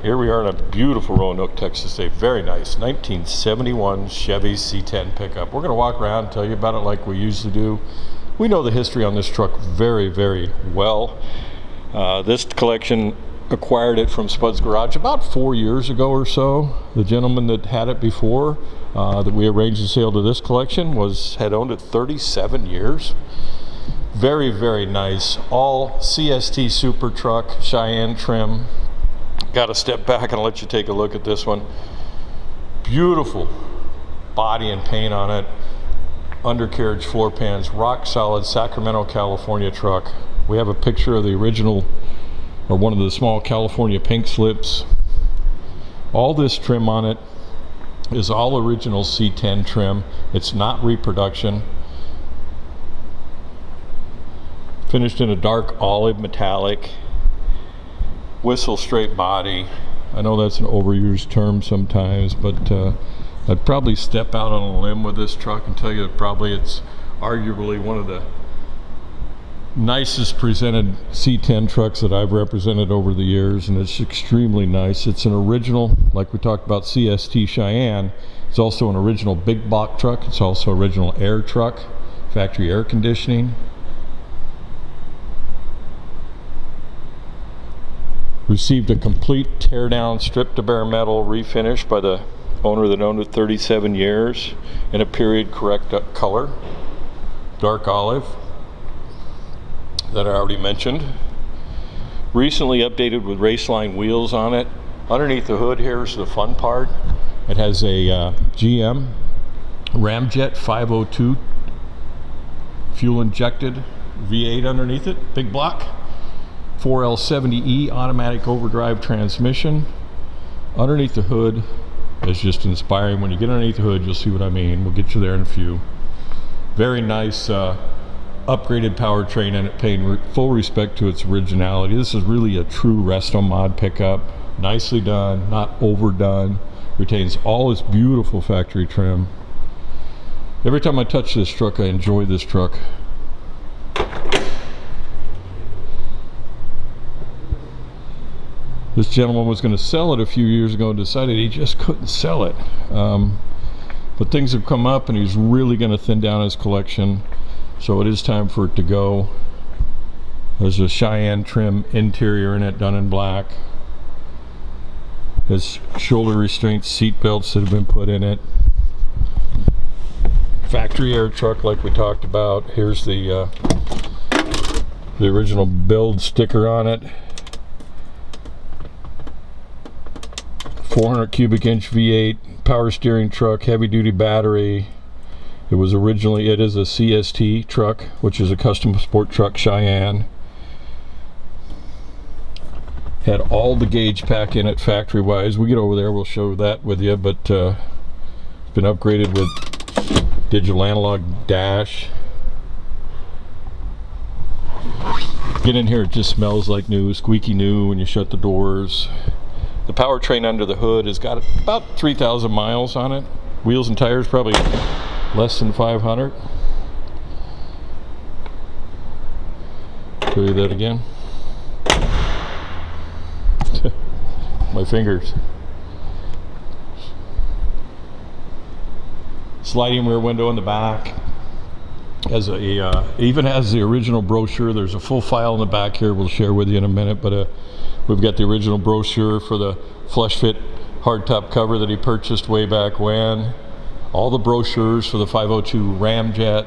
Here we are in a beautiful Roanoke, Texas day. Very nice 1971 Chevy C10 pickup. We're going to walk around and tell you about it like we usually do. We know the history on this truck very, very well. This collection acquired it from Spud's Garage about 4 years ago or so. The gentleman that had it before that we arranged the sale to this collection had owned it 37 years. Very, very nice. All CST Super Truck Cheyenne trim. Got to step back and let you take a look at this one. Beautiful body and paint on it. Undercarriage floor pans, rock solid Sacramento, California truck. We have a picture of the original, or one of the small California pink slips. All this trim on it is all original C10 trim. It's not reproduction. Finished in a dark olive metallic. Whistle straight body. I know that's an overused term sometimes, but I'd probably step out on a limb with this truck and tell you that probably it's arguably one of the nicest presented C10 trucks that I've represented over the years, and it's extremely nice. It's an original, like we talked about CST Cheyenne. It's also an original big block truck. It's also original air truck, factory air conditioning. Received a complete teardown, stripped to bare metal refinish by the owner that owned it 37 years in a period correct color, dark olive, that I already mentioned. Recently updated with Raceline wheels on it. Underneath the hood here is the fun part. It has a GM Ramjet 502 fuel injected V8 underneath it, big block. 4L70E automatic overdrive transmission. Underneath the hood is just inspiring. When you get underneath the hood, you'll see what I mean. We'll get you there in a few. Very nice upgraded powertrain, and it paying full respect to its originality. This is really a true resto mod pickup. Nicely done, not overdone. Retains all its beautiful factory trim. Every time I touch this truck, I enjoy this truck. This gentleman was going to sell it a few years ago and decided he just couldn't sell it. But things have come up and he's really going to thin down his collection. So it is time for it to go. There's a Cheyenne trim interior in it, done in black. There's shoulder restraint seat belts that have been put in it. Factory air truck like we talked about. Here's the original build sticker on it. 400 cubic inch V8 power steering truck, heavy duty battery. It is a CST truck, which is a custom sport truck Cheyenne. Had all the gauge pack in it factory wise. We get over there, we'll show that with you, but it's been upgraded with digital-analog dash. Get in here, it just smells like new, squeaky new when you shut the doors. The powertrain under the hood has got about 3,000 miles on it. Wheels and tires probably less than 500. Show you that again. My fingers. Sliding rear window in the back. Even has the original brochure. There's a full file in the back here we'll share with you in a minute, but we've got the original brochure for the flush fit hardtop cover that he purchased way back when. All the brochures for the 502 Ramjet,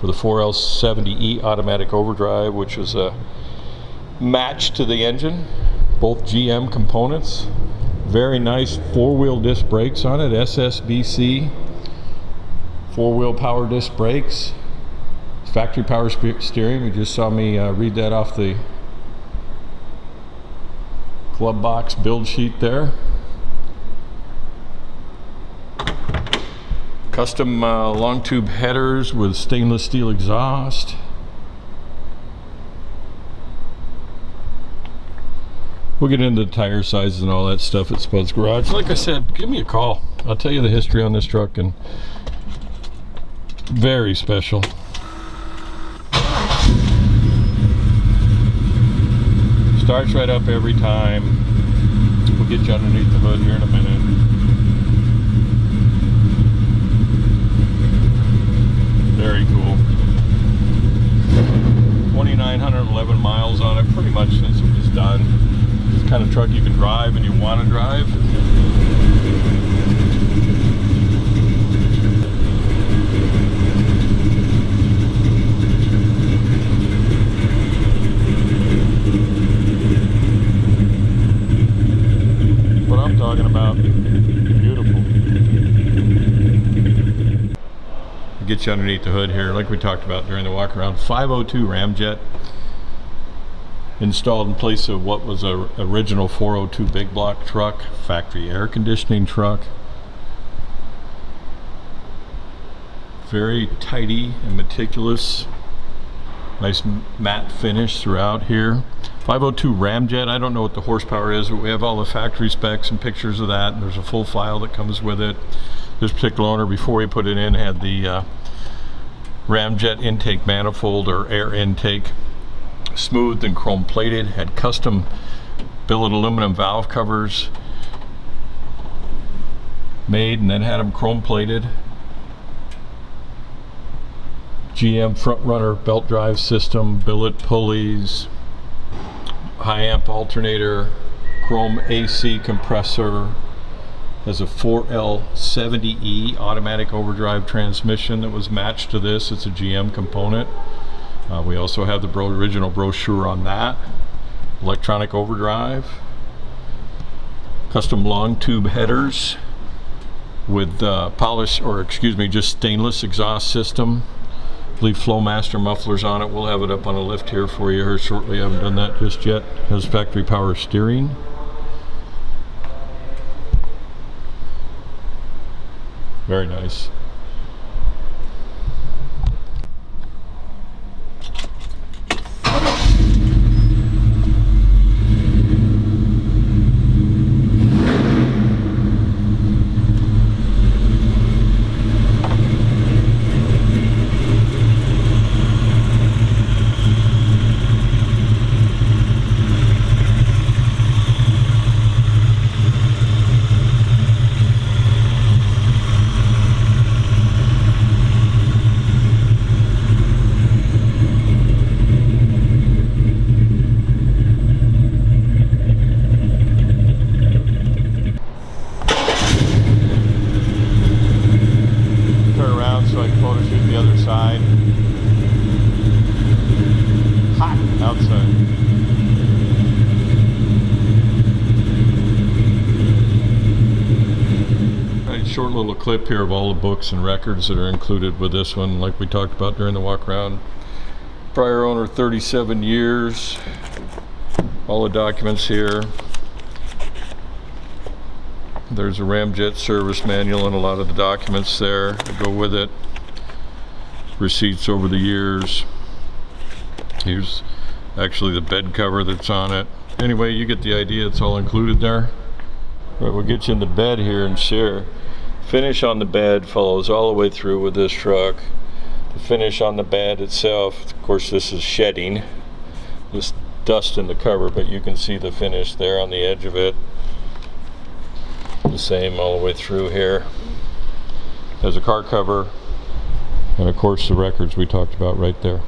for the 4L70E automatic overdrive, which is a match to the engine. Both GM components. Very nice four-wheel disc brakes on it, SSBC. Four-wheel power disc brakes. Factory power steering. You just saw me read that off the glove box build sheet there. Custom long tube headers with stainless steel exhaust. We'll get into the tire sizes and all that stuff at Spud's Garage. Like I said, give me a call. I'll tell you the history on this truck, and very special. Starts right up every time. We'll We'll get you underneath the hood here in a minute. Very cool. 2,911 miles on it, pretty much since it was done. It's the kind of truck you can drive and you want to drive. What I'm talking about. Beautiful. Get you underneath the hood here, like we talked about during the walk around. 502 Ramjet installed in place of what was a original 402 big block truck, factory air conditioning truck. Very tidy and meticulous. Nice matte finish throughout here. 502 Ramjet, I don't know what the horsepower is, but we have all the factory specs and pictures of that. And there's a full file that comes with it. This particular owner, before he put it in, had the Ramjet intake manifold or air intake smoothed and chrome plated, had custom billet aluminum valve covers made and then had them chrome plated. GM front runner belt drive system, billet pulleys, high amp alternator, chrome AC compressor. Has a 4L70E automatic overdrive transmission that was matched to this. It's a GM component. We also have the original brochure on that. Electronic overdrive. Custom long tube headers with just stainless exhaust system. I believe Flowmaster mufflers on it. We'll have it up on a lift here for you here shortly. I haven't done that just yet. Has factory power steering. Very nice. Short little clip here of all the books and records that are included with this one, like we talked about during the walk around. Prior owner 37 years. All the documents here. There's a Ramjet service manual and a lot of the documents there that go with it. Receipts over the years. Here's actually the bed cover that's on it. Anyway, you get the idea. It's all included there. All right, we'll get you in the bed here and share. Finish on the bed follows all the way through with this truck. The finish on the bed itself, of course this is shedding. This dust in the cover, but you can see the finish there on the edge of it. The same all the way through here. Has a car cover, and of course the records we talked about right there.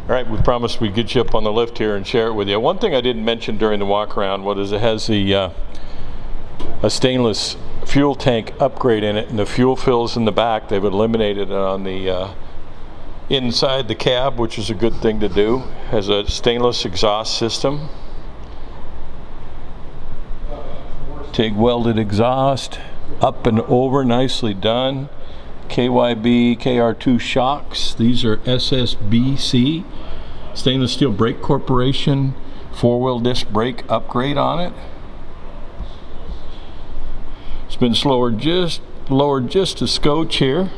Alright, we promised we'd get you up on the lift here and share it with you. One thing I didn't mention during the walk around was it has a stainless fuel tank upgrade in it, and the fuel fills in the back. They've eliminated it on the inside the cab, which is a good thing to do. Has a stainless exhaust system. TIG welded exhaust, up and over, nicely done. KYB KR2 shocks. These are SSBC Stainless Steel Brake Corporation 4-wheel disc brake upgrade on it. It's been lowered just a scotch here.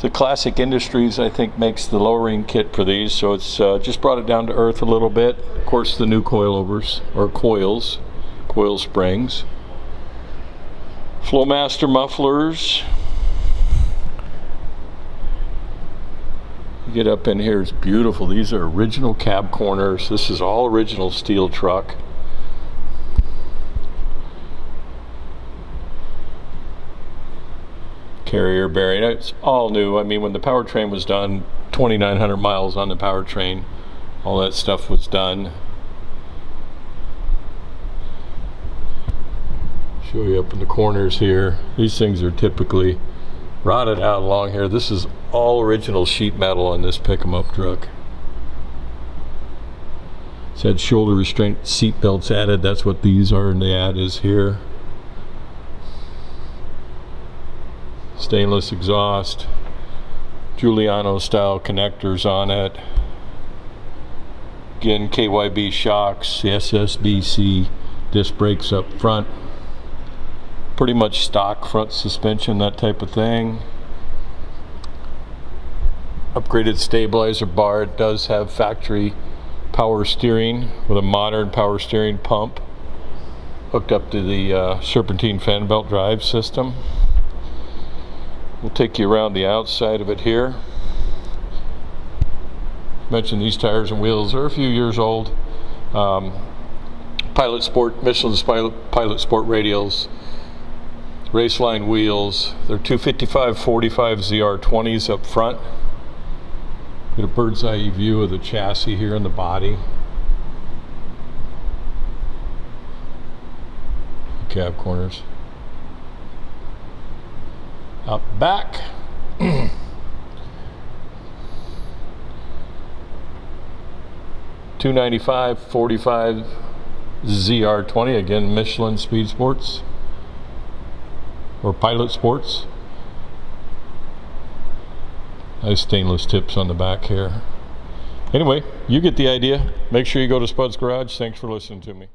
The Classic Industries, I think, makes the lowering kit for these, so it's just brought it down to earth a little bit. Of course, the new coilovers, or coil springs. Flowmaster mufflers. You get up in here, it's beautiful. These are original cab corners. This is all original steel truck. Carrier bearing, it's all new. I mean, when the powertrain was done, 2,900 miles on the powertrain, all that stuff was done. Show you up in the corners here. These things are typically rotted out along here. This is all original sheet metal on this pick-em-up truck. It's had shoulder restraint seat belts added. That's what these are, and the add is here. Stainless exhaust, Giuliano style connectors on it. Again, KYB shocks, SSBC disc brakes up front. Pretty much stock front suspension, that type of thing. Upgraded stabilizer bar. It does have factory power steering with a modern power steering pump hooked up to the serpentine fan belt drive system. We'll take you around the outside of it here. Mentioned these tires and wheels are a few years old. Pilot Sport, Michelin's Pilot Sport radials. Raceline wheels. They're 255/45 ZR20s up front. Get a bird's eye view of the chassis here in the body. Cab corners. Up back. $295/45 ZR20, again Michelin Speed Sports or Pilot Sports. Nice stainless tips on the back here. Anyway, you get the idea. Make sure you go to Spud's Garage. Thanks for listening to me.